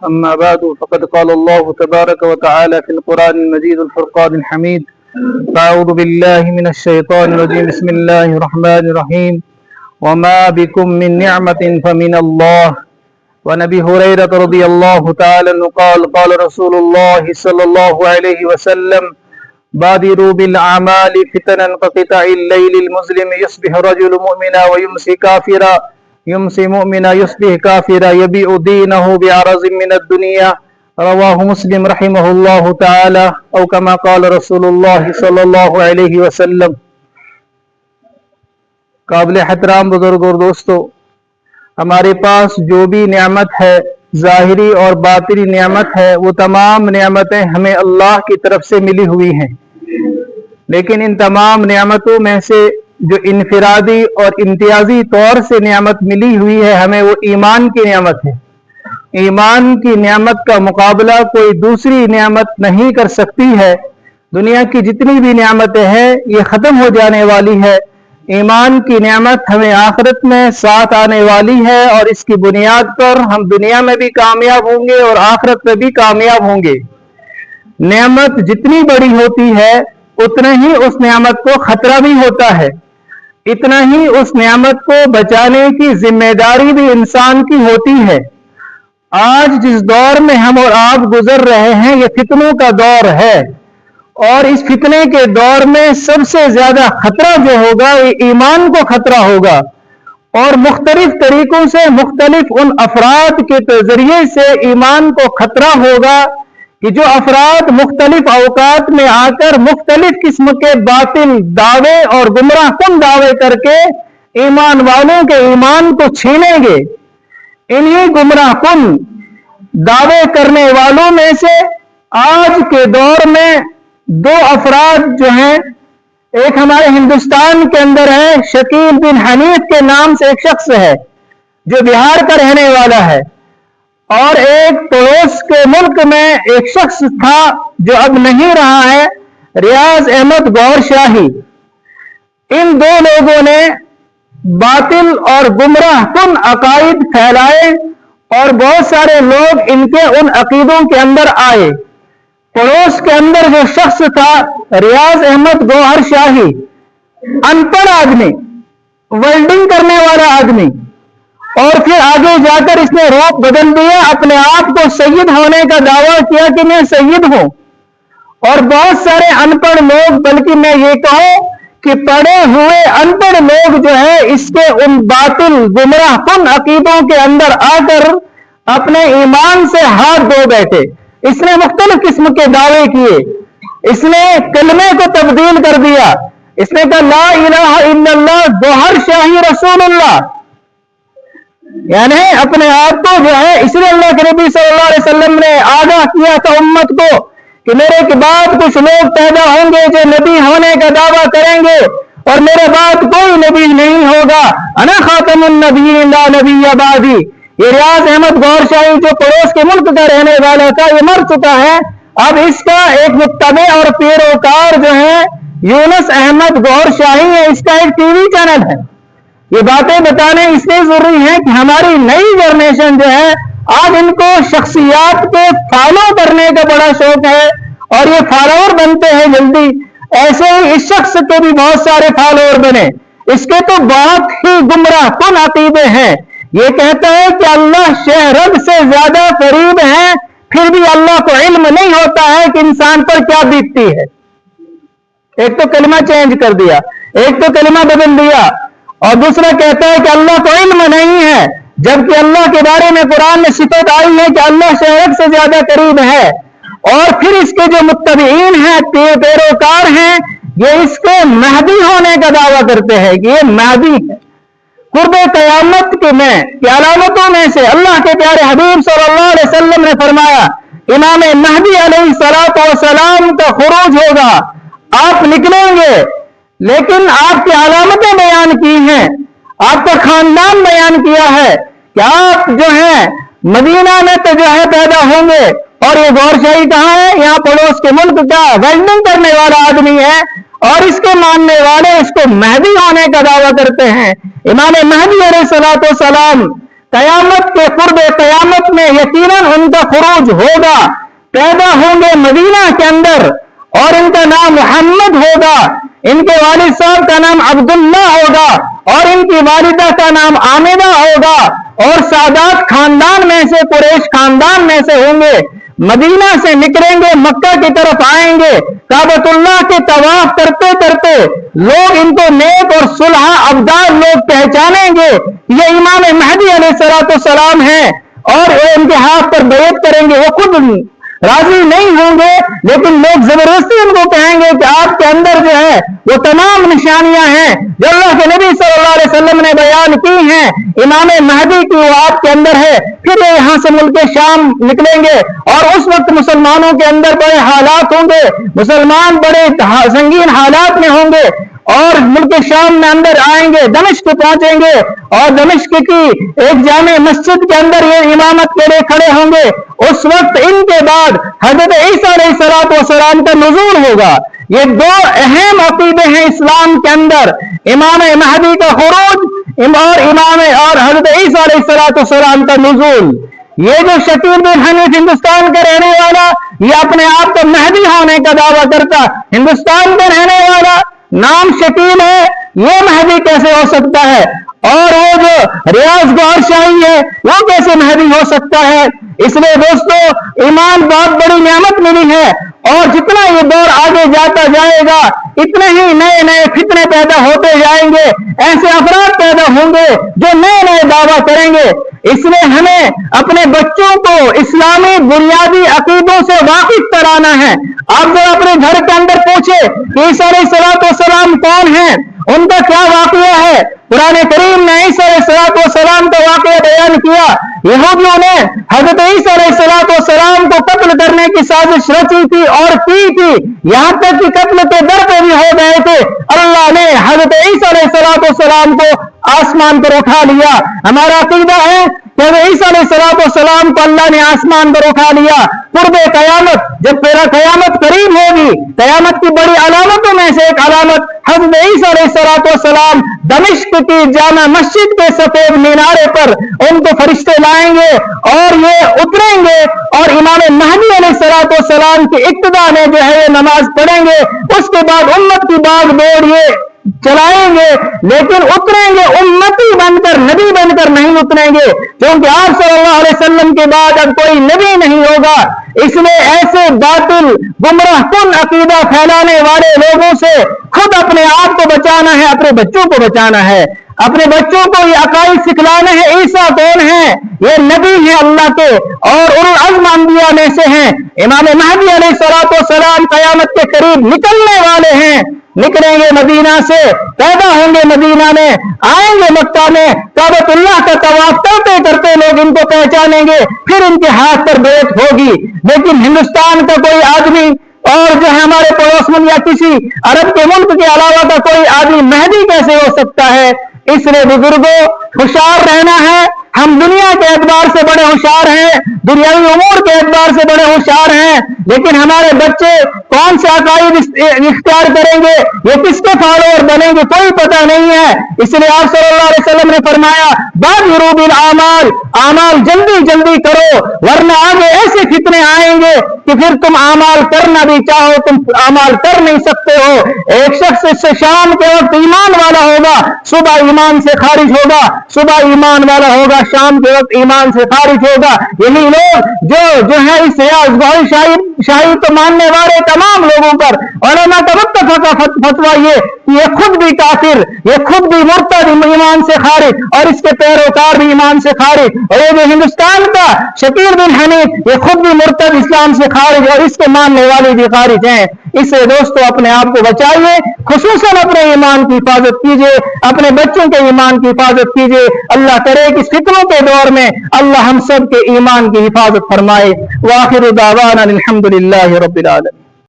أما بعد فقد قال الله تبارك وتعالى في القرآن المجيد الفرقان الحميد أعوذ بالله من الشيطان الرجيم بسم الله الرحمن الرحيم وما بكم من نعمة فمن الله وعن أبي هريرة رضي الله تعالى عنه قال قال رسول الله صلى الله عليه وسلم بادروا بالأعمال فتنا كقطع الليل المظلم يصبح رجل مؤمنا ويمسي كافرا يمسي مؤمنا يصبح كافرا يبيع دينه بعرض من الدنيا رواه مسلم رحمه الله تعالى او كما قال رسول الله صلی اللہ علیہ وسلم۔ قابل احترام بزرگ اور دوستو، ہمارے پاس جو بھی نعمت ہے، ظاہری اور باطنی نعمت ہے، وہ تمام نعمتیں ہمیں اللہ کی طرف سے ملی ہوئی ہیں، لیکن ان تمام نعمتوں میں سے جو انفرادی اور امتیازی طور سے نعمت ملی ہوئی ہے ہمیں، وہ ایمان کی نعمت ہے۔ ایمان کی نعمت کا مقابلہ کوئی دوسری نعمت نہیں کر سکتی ہے۔ دنیا کی جتنی بھی نعمتیں ہیں یہ ختم ہو جانے والی ہے، ایمان کی نعمت ہمیں آخرت میں ساتھ آنے والی ہے، اور اس کی بنیاد پر ہم دنیا میں بھی کامیاب ہوں گے اور آخرت میں بھی کامیاب ہوں گے۔ نعمت جتنی بڑی ہوتی ہے اتنا ہی اس نعمت کو خطرہ بھی ہوتا ہے، اتنا ہی اس نعمت کو بچانے کی ذمہ داری بھی انسان کی ہوتی ہے۔ آج جس دور میں ہم اور آپ گزر رہے ہیں یہ فتنوں کا دور ہے، اور اس فتنے کے دور میں سب سے زیادہ خطرہ جو ہوگا یہ ایمان کو خطرہ ہوگا، اور مختلف طریقوں سے مختلف ان افراد کے ذریعے سے ایمان کو خطرہ ہوگا کہ جو افراد مختلف اوقات میں آ کر مختلف قسم کے باطل دعوے اور گمراہ کن دعوے کر کے ایمان والوں کے ایمان کو چھینیں گے۔ انہی گمراہ کن دعوے کرنے والوں میں سے آج کے دور میں دو افراد جو ہیں، ایک ہمارے ہندوستان کے اندر ہے، شکیل بن حنیف کے نام سے ایک شخص ہے جو بہار کا رہنے والا ہے، اور ایک پڑوس کے ملک میں ایک شخص تھا جو اب نہیں رہا ہے، ریاض احمد گور شاہی۔ ان دو لوگوں نے باطل اور گمراہ کن عقائد پھیلائے اور بہت سارے لوگ ان کے ان عقیدوں کے اندر آئے۔ پڑوس کے اندر جو شخص تھا ریاض احمد گوہر شاہی، ان پڑھ آدمی، ویلڈنگ کرنے والا آدمی، اور پھر آگے جا کر اس نے روپ بدل دیا، اپنے آپ کو سید ہونے کا دعویٰ کیا کہ میں سید ہوں، اور بہت سارے ان پڑھ لوگ، بلکہ میں یہ کہوں کہ پڑھے ہوئے ان پڑھ لوگ جو ہے اس کے ان باطل گمراہ کن عقیدوں کے اندر آ کر اپنے ایمان سے ہاتھ دھو بیٹھے۔ اس نے مختلف قسم کے دعوے کیے، اس نے کلمے کو تبدیل کر دیا، اس نے کہا لا الہ الا اللہ گوہر شاہی رسول اللہ، یعنی اپنے آپ کو جو ہے، اس لیے اللہ کے نبی صلی اللہ علیہ وسلم نے آگاہ کیا تھا امت کو کہ میرے کے بعد کچھ لوگ پیدا ہوں گے جو نبی ہونے کا دعویٰ کریں گے، اور میرے بعد کوئی نبی نہیں ہوگا، انا خاتم النبیین لا نبی بعدی۔ یہ ریاض احمد گور شاہی جو پڑوس کے ملک کا رہنے والا تھا یہ مر چکا ہے، اب اس کا ایک متبع اور پیروکار جو ہے یونس احمد گور شاہی ہے، اس کا ایک ٹی وی چینل ہے۔ یہ باتیں بتانے اس لیے ضروری ہے کہ ہماری نئی جنریشن جو ہے آج ان کو شخصیات کو فالو کرنے کا بڑا شوق ہے، اور یہ فالوور بنتے ہیں جلدی۔ ایسے ہی اس شخص کے بھی بہت سارے فالوور بنے، اس کے تو بہت ہی گمراہ کن عقیدے ہیں۔ یہ کہتا ہے کہ اللہ شہرگ سے زیادہ قریب ہے، پھر بھی اللہ کو علم نہیں ہوتا ہے کہ انسان پر کیا بیتتی ہے۔ ایک تو کلمہ چینج کر دیا، ایک تو کلمہ بدل دیا، اور دوسرا کہتا ہے کہ اللہ کو علم نہیں ہے، جبکہ اللہ کے بارے میں قرآن میں صفت آئی ہے کہ اللہ شہرگ سے زیادہ قریب ہے۔ اور پھر اس کے جو متبعین ہیں، پیروکار ہیں، یہ اس کے مہدی ہونے کا دعویٰ کرتے ہیں کہ یہ مہدی ہے۔ قرب قیامت کی علامتوں میں سے اللہ کے پیارے حبیب صلی اللہ علیہ وسلم نے فرمایا امام مہدی علیہ السلام کا خروج ہوگا، آپ نکلیں گے، لیکن آپ کی علامتیں بیان کی ہیں، آپ کا خاندان بیان کیا ہے کہ آپ جو ہیں مدینہ میں تو جو ہے پیدا ہوں گے، اور یہ گور شاہی کہاں ہے؟ یہاں پڑوس کے ملک کا ویلڈنگ کرنے والا آدمی ہے، اور اس کے ماننے والے اس کو مہدی ہونے کا دعویٰ کرتے ہیں۔ امام مہدی علیہ السلام क़यामत के क़ुर्ब क़यामत में यकीनन उनका खुरूज होगा, पैदा होंगे मदीना के अंदर और इनका नाम मोहम्मद होगा, इनके वालिद साहब का नाम अब्दुल्ला होगा और इनकी वालिदा का नाम आमिना होगा और सादात खानदान में से, कुरैश खानदान में से होंगे। मदीना से निकलेंगे, मक्का की तरफ आएंगे, काबतुल्लाह के तवाफ करते करते लोग इनको नेक और सुलहा अब्दाल लोग पहचानेंगे, ये इमाम महदी अलैहिस्सलाम हैं और वो इनके हाथ पर बैत करेंगे। वो खुद राजी नहीं होंगे लेकिन लोग जबरदस्ती उनको कहेंगे कि आपके अंदर जो है वो तमाम निशानियां हैं जो अल्लाह के नबी सल्लल्लाहु अलैहि वसल्लम ने बयान की हैं, इमाम महदी की वो आपके अंदर है। फिर ये यहाँ से मुल्क शाम निकलेंगे और उस वक्त मुसलमानों के अंदर बड़े हालात होंगे, मुसलमान बड़े संगीन हालात में होंगे और मुल्क शाम में अंदर आएंगे, दमिश्क पहुंचेंगे और दमिश्क की एक जामे मस्जिद के अंदर ये इमामत के लिए खड़े होंगे। उस वक्त इनके बाद हजरत ईसा अलैहिस्सलाम का नुज़ूल होगा। ये दो अहम अकीदे हैं इस्लाम के अंदर, इमाम महदी का खुरूज और हजरत ईसा अलैहिस्सलाम का नुज़ूल। ये जो शकील बिन हनीफ हिंदुस्तान का रहने वाला, ये अपने आप को महदी होने का दावा करता, हिंदुस्तान का रहने वाला, नाम शकील है, ये महदी कैसे हो सकता है? और वो जो रियाज गौहर शाही है वो कैसे महदी हो सकता है? इसलिए दोस्तों ईमान बहुत बड़ी नेमत मिली है और जितना ये दौर आगे जाता जाएगा इतने ही नए नए फितने पैदा होते जाएंगे, ऐसे अफराद पैदा होंगे जो नए नए दावा करेंगे। इसलिए हमें अपने बच्चों को इस्लामी बुनियादी अकीदों से वाकिफ कराना है। आप जब अपने घर के अंदर पूछे कि ईसा अलैहिस्सलाम कौन है, उनका क्या वाकया है, कुरान करीम ने ईसा अलैहिस्सलाम का वाकया बयान किया। यहूदियों ने हजरत ईसा अलैहिस्सलाम को कत्ल करने की साजिश रची थी और की थी, यहां तक कि कत्ल के दर पे भी हो गए थे। अल्लाह ने हजरत ईसा अलैहिस्सलाम को आसमान पर उठा लिया। हमारा अकीदा है कि ईसा अलैहिस्सलाम को अल्लाह ने आसमान पर उठा लिया। कुर्बे कयामत, जब तेरा कयामत करीब होगी, कयामत की बड़ी अलामतों में से एक अलामत हजरत ईसा अलैहिस्सलाम दमिश्क की जामा मस्जिद के सफेद मीनारे पर उनको फरिश्ते लाएंगे और ये उतरेंगे और इमाम महदी अलैहिस्सलाम की इक्तदा में जो है ये नमाज पढ़ेंगे। उसके बाद उम्मत की बाग दौड़ ये चलाएंगे, लेकिन उतरेंगे उम्मती बनकर, नबी बनकर नहीं उतरेंगे, क्योंकि आप सल्लल्लाहु अलैहि वसल्लम के बाद अब कोई नबी नहीं होगा। इसलिए ऐसे बातिल गुमराह कुन अकीदा फैलाने वाले लोगों से खुद अपने आप को बचाना है, अपने बच्चों को बचाना है, अपने बच्चों को ये अकाईद सिखलाना है। ईसा कौन है? ये नबी है अल्लाह के और उल अज़्म अंबिया में से हैं। इमाम महदी अलैहिस्सलाम क़यामत के करीब निकलने वाले हैं, निकलेंगे मदीना से, पैदा होंगे मदीना में, आएंगे मक्का में, काबतुल्लाह का तवाफ करते करते लोग इनको पहचानेंगे, फिर इनके हाथ पर बैत होगी। लेकिन हिंदुस्तान का कोई आदमी और जो है हमारे पड़ोस में या किसी अरब के मुल्क के अलावा का कोई आदमी महदी कैसे हो सकता है? इसलिए बुजुर्गों होशियार रहना है। हम दुनिया के एतबार से बड़े होशियार हैं, दुनियावी उमूर के एतबार से बड़े होशियार हैं, लेकिन हमारे बच्चे कौन से अकाईद इख्तियार करेंगे, ये किसके फॉलोअर बनेंगे, कोई पता नहीं है। इसलिए आप सल्लल्लाहु अलैहि वसल्लम ने फरमाया बादिरू बिल आमाल, आमाल जल्दी जल्दी करो, वरना आगे ऐसे फितने आएंगे कि फिर तुम आमाल करना भी चाहो तुम आमाल कर नहीं सकते हो। एक शख्स से शाम के वक्त ईमान वाला होगा, सुबह ईमान से खारिज होगा, सुबह ईमान वाला होगा, शाम के वक्त ईमान से खारिज होगा। यही लोग जो है इस रियाज गौहर शाही तो मानने वाले तमाम लोगों पर उलमा का फतवा ये खुद भी काफिर, ये खुद भी मुर्तद, ईमान से खारिज और इसके पैरोकार भी ईमान से खारिज, और ये जो हिंदुस्तान का शकील बिन हनीफ ये खुद भी मुर्तद, इस्लाम से खारिज और इसके मानने वाले भी खारिज हैं। इससे दोस्तों अपने आप को बचाइए, खुसूसन अपने ईमान की हिफाजत कीजिए, अपने बच्चों के ईमान की हिफाजत कीजिए। अल्लाह करे कि फितनों के दौर में अल्लाह हम सब के ईमान की हिफाजत फरमाए। वाखिर दावाना अल्हम्दुलिल्लाहि रब्बिल आलमीन।